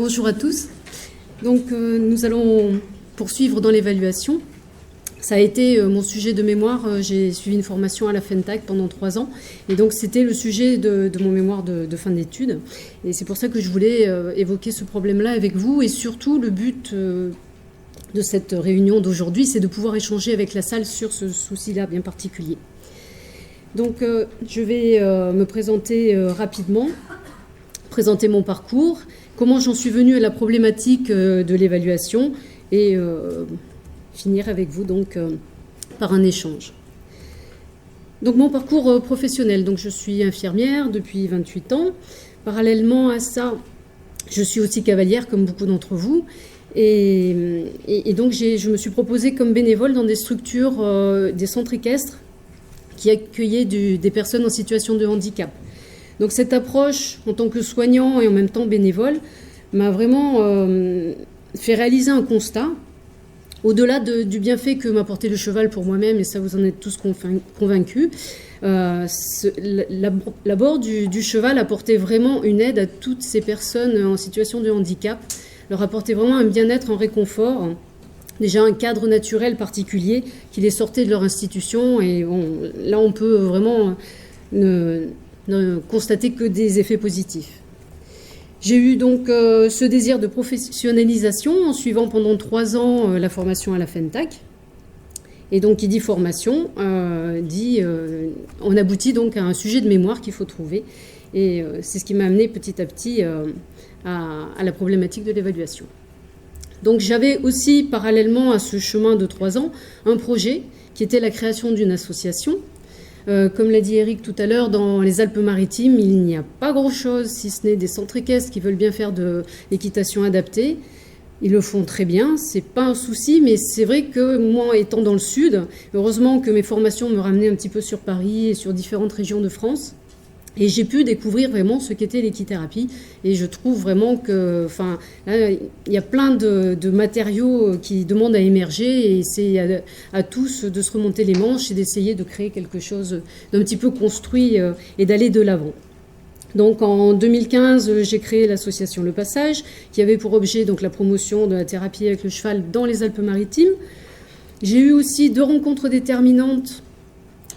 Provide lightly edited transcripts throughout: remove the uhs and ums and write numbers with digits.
Bonjour à tous. Donc nous allons poursuivre dans l'évaluation. Ça a été mon sujet de mémoire. J'ai suivi une formation à la FENTAC pendant 3 ans. Et donc c'était le sujet de mon mémoire de fin d'études. Et c'est pour ça que je voulais évoquer ce problème-là avec vous. Et surtout, le but de cette réunion d'aujourd'hui, c'est de pouvoir échanger avec la salle sur ce souci-là bien particulier. Donc je vais me présenter rapidement, présenter mon parcours, comment j'en suis venue à la problématique de l'évaluation et finir avec vous donc par un échange. Donc mon parcours professionnel, donc je suis infirmière depuis 28 ans. Parallèlement à ça, je suis aussi cavalière comme beaucoup d'entre vous. Et donc je me suis proposée comme bénévole dans des structures, des centres équestres qui accueillaient des personnes en situation de handicap. Donc cette approche en tant que soignant et en même temps bénévole m'a vraiment fait réaliser un constat. Au-delà du bienfait que m'apportait le cheval pour moi-même, et ça vous en êtes tous convaincus, l'abord du cheval apportait vraiment une aide à toutes ces personnes en situation de handicap, leur apportait vraiment un bien-être, un réconfort, déjà un cadre naturel particulier qui les sortait de leur institution. Et bon, là, on peut vraiment ne constater que des effets positifs. J'ai eu donc ce désir de professionnalisation en suivant pendant 3 ans la formation à la FENTAC. Et donc, qui dit formation, on aboutit donc à un sujet de mémoire qu'il faut trouver. Et c'est ce qui m'a amené petit à petit à la problématique de l'évaluation. Donc, j'avais aussi, parallèlement à ce chemin de 3 ans, un projet qui était la création d'une association. Comme l'a dit Eric tout à l'heure, dans les Alpes-Maritimes, il n'y a pas grand-chose, si ce n'est des centres équestres qui veulent bien faire de l'équitation adaptée. Ils le font très bien, c'est pas un souci, mais c'est vrai que moi, étant dans le sud, heureusement que mes formations me ramenaient un petit peu sur Paris et sur différentes régions de France. Et j'ai pu découvrir vraiment ce qu'était l'équithérapie. Et je trouve vraiment que, là, il y a plein de matériaux qui demandent à émerger. Et c'est à tous de se remonter les manches et d'essayer de créer quelque chose d'un petit peu construit et d'aller de l'avant. Donc en 2015, j'ai créé l'association Le Passage, qui avait pour objet donc la promotion de la thérapie avec le cheval dans les Alpes-Maritimes. J'ai eu aussi 2 rencontres déterminantes.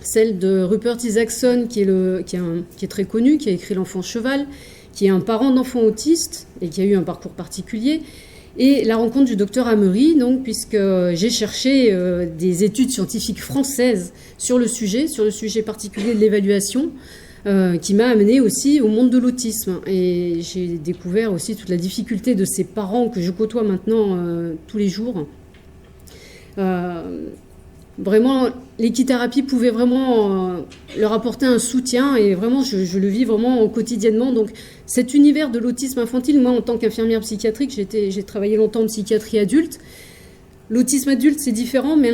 Celle de Rupert Isaacson, qui est très connu, qui a écrit L'Enfant Cheval, qui est un parent d'enfants autistes et qui a eu un parcours particulier. Et la rencontre du docteur Amery, donc, puisque j'ai cherché des études scientifiques françaises sur le sujet particulier de l'évaluation, qui m'a amené aussi au monde de l'autisme. Et j'ai découvert aussi toute la difficulté de ces parents que je côtoie maintenant tous les jours. Vraiment, l'équithérapie pouvait vraiment leur apporter un soutien et vraiment, je le vis vraiment quotidiennement. Donc, cet univers de l'autisme infantile, moi, en tant qu'infirmière psychiatrique, j'ai travaillé longtemps en psychiatrie adulte. L'autisme adulte, c'est différent, mais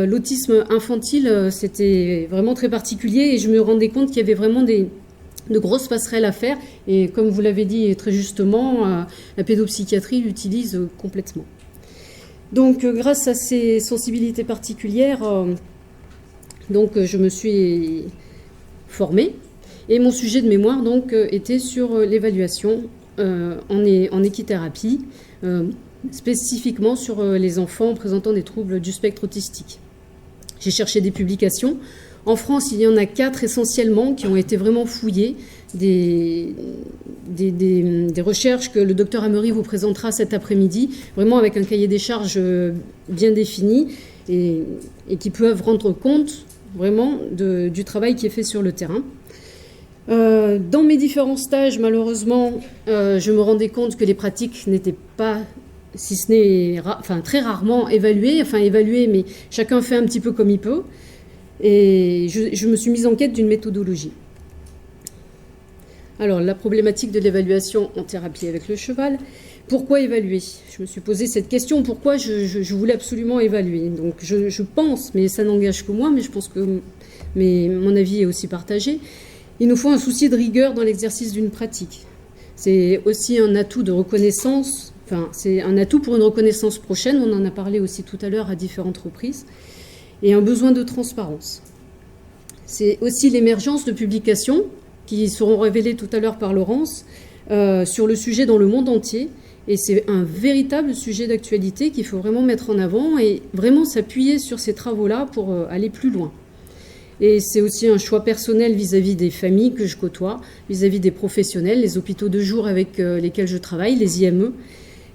l'autisme infantile, c'était vraiment très particulier et je me rendais compte qu'il y avait vraiment de grosses passerelles à faire. Et comme vous l'avez dit très justement, la pédopsychiatrie l'utilise complètement. Donc, grâce à ces sensibilités particulières, je me suis formée. Et mon sujet de mémoire donc, était sur l'évaluation en équithérapie, spécifiquement sur les enfants présentant des troubles du spectre autistique. J'ai cherché des publications. En France, il y en a 4 essentiellement qui ont été vraiment fouillées, des recherches que le docteur Amery vous présentera cet après-midi, vraiment avec un cahier des charges bien défini et qui peuvent rendre compte vraiment du travail qui est fait sur le terrain. Dans mes différents stages, malheureusement, je me rendais compte que les pratiques n'étaient pas, si ce n'est très rarement évaluées, mais chacun fait un petit peu comme il peut. Et je me suis mise en quête d'une méthodologie. Alors, la problématique de l'évaluation en thérapie avec le cheval. Pourquoi évaluer ? Je me suis posé cette question, pourquoi je voulais absolument évaluer. Donc, je pense, mais ça n'engage que moi, mais je pense que mon avis est aussi partagé. Il nous faut un souci de rigueur dans l'exercice d'une pratique. C'est aussi un atout de reconnaissance, c'est un atout pour une reconnaissance prochaine, on en a parlé aussi tout à l'heure à différentes reprises, et un besoin de transparence. C'est aussi l'émergence de publications qui seront révélées tout à l'heure par Laurence sur le sujet dans le monde entier Et c'est un véritable sujet d'actualité qu'il faut vraiment mettre en avant et vraiment s'appuyer sur ces travaux-là pour aller plus loin. Et c'est aussi un choix personnel vis-à-vis des familles que je côtoie, vis-à-vis des professionnels, les hôpitaux de jour avec lesquels je travaille, les IME,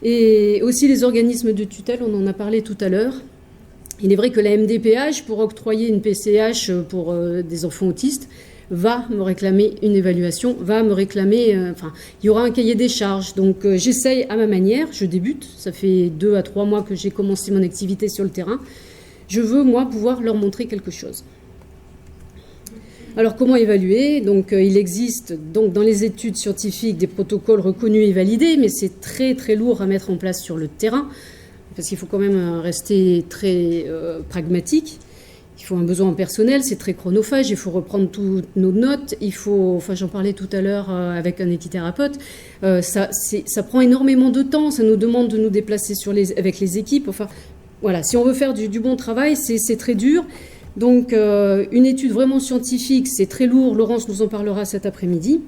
et aussi les organismes de tutelle, on en a parlé tout à l'heure. Il est vrai que la MDPH, pour octroyer une PCH pour des enfants autistes, va me réclamer une évaluation, va me réclamer... il y aura un cahier des charges. Donc j'essaye à ma manière, je débute, ça fait 2 à 3 mois que j'ai commencé mon activité sur le terrain. Je veux, moi, pouvoir leur montrer quelque chose. Alors comment évaluer? Donc il existe donc dans les études scientifiques des protocoles reconnus et validés, mais c'est très très lourd à mettre en place sur le terrain, parce qu'il faut quand même rester très pragmatique. Il faut un besoin personnel, c'est très chronophage, il faut reprendre toutes nos notes, j'en parlais tout à l'heure avec un équithérapeute, ça prend énormément de temps, ça nous demande de nous déplacer avec les équipes. Enfin, voilà, si on veut faire du bon travail, c'est très dur. Donc, une étude vraiment scientifique, c'est très lourd, Laurence nous en parlera cet après-midi.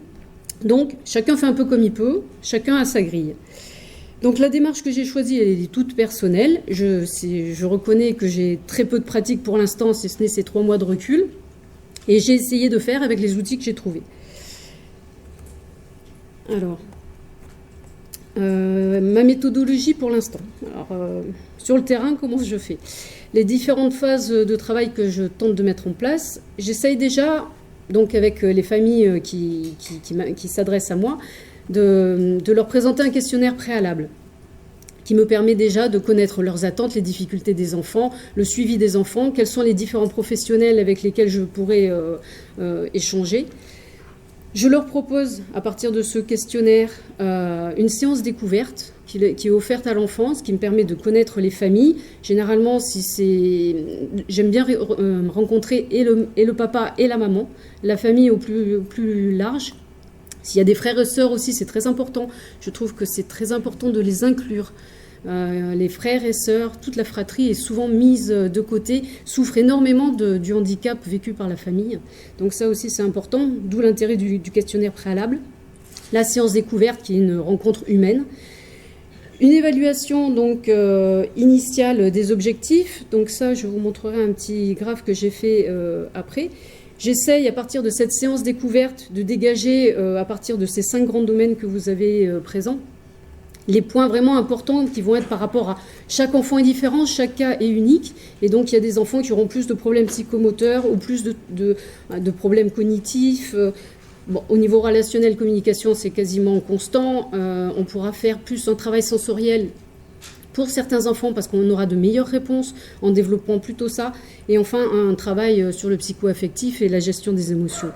Donc, chacun fait un peu comme il peut, chacun a sa grille. Donc la démarche que j'ai choisie, elle est toute personnelle. Je reconnais que j'ai très peu de pratique pour l'instant, si ce n'est ces 3 mois de recul. Et j'ai essayé de faire avec les outils que j'ai trouvés. Alors, ma méthodologie pour l'instant. Alors, sur le terrain, comment je fais? Les différentes phases de travail que je tente de mettre en place, j'essaye déjà, donc avec les familles qui s'adressent à moi, de leur présenter un questionnaire préalable qui me permet déjà de connaître leurs attentes, les difficultés des enfants, le suivi des enfants, quels sont les différents professionnels avec lesquels je pourrais échanger. Je leur propose, à partir de ce questionnaire, une séance découverte qui est offerte à l'enfant, ce qui me permet de connaître les familles. Généralement, j'aime bien rencontrer et le papa et la maman, la famille au plus large. S'il y a des frères et sœurs aussi, c'est très important. Je trouve que c'est très important de les inclure. Les frères et sœurs, toute la fratrie est souvent mise de côté, souffre énormément du handicap vécu par la famille. Donc ça aussi, c'est important, d'où l'intérêt du questionnaire préalable. La séance découverte, qui est une rencontre humaine. Une évaluation donc initiale des objectifs. Donc ça, je vous montrerai un petit graphe que j'ai fait après. J'essaye, à partir de cette séance découverte, de dégager, à partir de ces 5 grands domaines que vous avez présents, les points vraiment importants qui vont être par rapport à chaque enfant est différent, chaque cas est unique. Et donc, il y a des enfants qui auront plus de problèmes psychomoteurs ou plus de problèmes cognitifs. Bon, au niveau relationnel, communication, c'est quasiment constant. On pourra faire plus un travail sensoriel pour certains enfants, parce qu'on aura de meilleures réponses en développant plutôt ça. Et enfin, un travail sur le psycho-affectif et la gestion des émotions.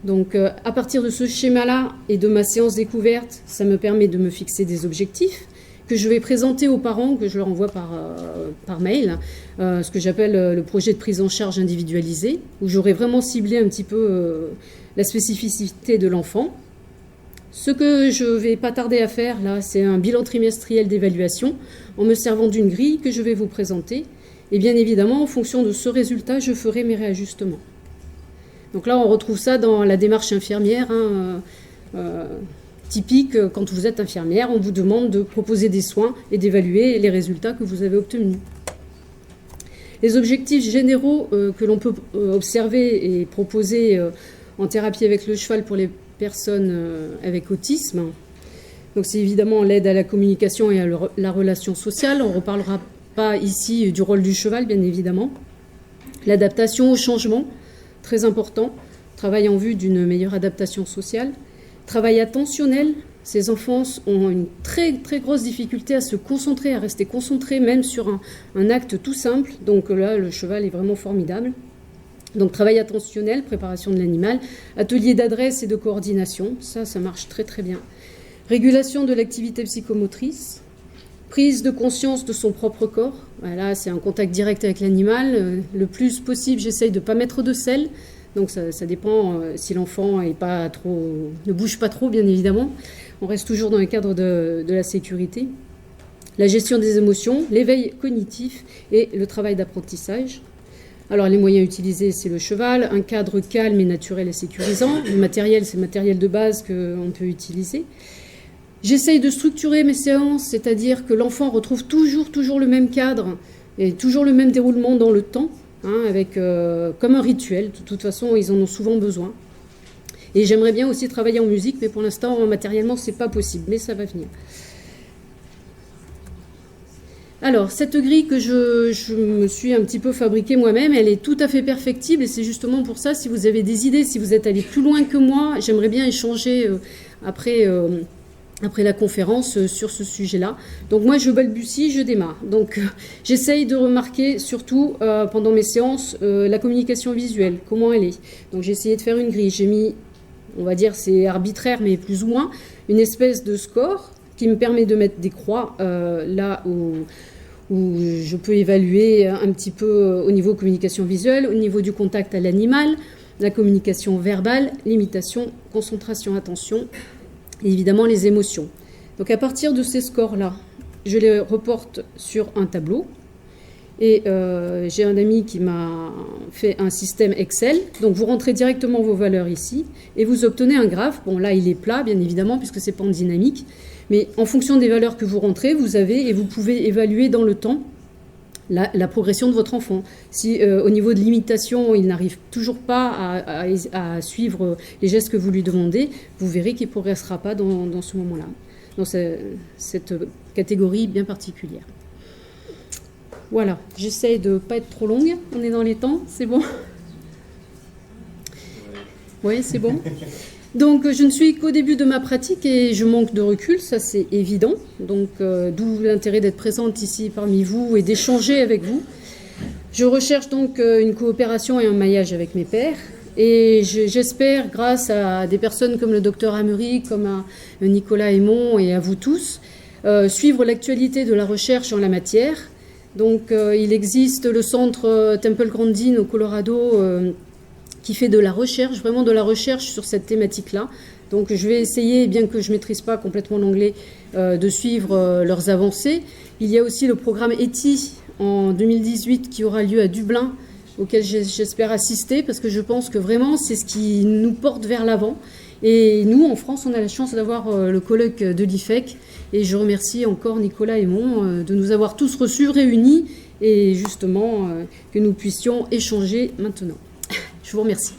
Donc, à partir de ce schéma-là et de ma séance découverte, ça me permet de me fixer des objectifs que je vais présenter aux parents, que je leur envoie par mail, ce que j'appelle le projet de prise en charge individualisé, où j'aurai vraiment ciblé un petit peu la spécificité de l'enfant. Ce que je ne vais pas tarder à faire, là, c'est un bilan trimestriel d'évaluation en me servant d'une grille que je vais vous présenter. Et bien évidemment, en fonction de ce résultat, je ferai mes réajustements. Donc là, on retrouve ça dans la démarche infirmière, typique. Quand vous êtes infirmière, on vous demande de proposer des soins et d'évaluer les résultats que vous avez obtenus. Les objectifs généraux que l'on peut observer et proposer en thérapie avec le cheval pour les personnes avec autisme. Donc c'est évidemment l'aide à la communication et à la relation sociale. On ne reparlera pas ici du rôle du cheval, bien évidemment. L'adaptation au changement, très important. Travail en vue d'une meilleure adaptation sociale. Travail attentionnel. Ces enfants ont une très très grosse difficulté à se concentrer, à rester concentrés même sur un acte tout simple. Donc là, le cheval est vraiment formidable. Donc travail attentionnel, préparation de l'animal, atelier d'adresse et de coordination, ça marche très très bien. Régulation de l'activité psychomotrice, prise de conscience de son propre corps, voilà, c'est un contact direct avec l'animal. Le plus possible, j'essaye de ne pas mettre de sel, donc ça dépend si l'enfant ne bouge pas trop, bien évidemment. On reste toujours dans le cadre de la sécurité. La gestion des émotions, l'éveil cognitif et le travail d'apprentissage. Alors, les moyens utilisés, c'est le cheval, un cadre calme et naturel et sécurisant. Le matériel, c'est le matériel de base qu'on peut utiliser. J'essaye de structurer mes séances, c'est-à-dire que l'enfant retrouve toujours le même cadre et toujours le même déroulement dans le temps, hein, avec, comme un rituel. De toute façon, ils en ont souvent besoin. Et j'aimerais bien aussi travailler en musique, mais pour l'instant, matériellement, c'est pas possible, mais ça va venir. Alors, cette grille que je me suis un petit peu fabriquée moi-même, elle est tout à fait perfectible et c'est justement pour ça, si vous avez des idées, si vous êtes allé plus loin que moi, j'aimerais bien échanger après la conférence sur ce sujet-là. Donc moi, je balbutie, je démarre. Donc j'essaye de remarquer surtout pendant mes séances la communication visuelle, comment elle est. Donc j'ai essayé de faire une grille, j'ai mis, on va dire c'est arbitraire mais plus ou moins, une espèce de score qui me permet de mettre des croix là où je peux évaluer un petit peu au niveau communication visuelle, au niveau du contact à l'animal, la communication verbale, l'imitation, concentration, attention, et évidemment les émotions. Donc à partir de ces scores-là, je les reporte sur un tableau. Et j'ai un ami qui m'a fait un système Excel. Donc vous rentrez directement vos valeurs ici et vous obtenez un graphe. Bon là il est plat bien évidemment puisque c'est pas en dynamique. Mais en fonction des valeurs que vous rentrez, vous avez et vous pouvez évaluer dans le temps la progression de votre enfant. Si au niveau de l'imitation, il n'arrive toujours pas à suivre les gestes que vous lui demandez, vous verrez qu'il ne progressera pas dans ce moment-là, dans cette catégorie bien particulière. Voilà, j'essaye de ne pas être trop longue. On est dans les temps, c'est bon? Oui, c'est bon. Donc je ne suis qu'au début de ma pratique et je manque de recul, ça c'est évident. Donc d'où l'intérêt d'être présente ici parmi vous et d'échanger avec vous. Je recherche donc une coopération et un maillage avec mes pairs. Et j'espère, grâce à des personnes comme le docteur Amery, comme à Nicolas Aymon et à vous tous, suivre l'actualité de la recherche en la matière. Donc il existe le centre Temple Grandin au Colorado qui fait de la recherche, vraiment de la recherche sur cette thématique-là. Donc je vais essayer, bien que je ne maîtrise pas complètement l'anglais, de suivre leurs avancées. Il y a aussi le programme ETI en 2018 qui aura lieu à Dublin, auquel j'espère assister, parce que je pense que vraiment c'est ce qui nous porte vers l'avant. Et nous, en France, on a la chance d'avoir le colloque de l'IFEC. Et je remercie encore Nicolas Aymon de nous avoir tous reçus, réunis, et justement que nous puissions échanger maintenant. Je vous remercie.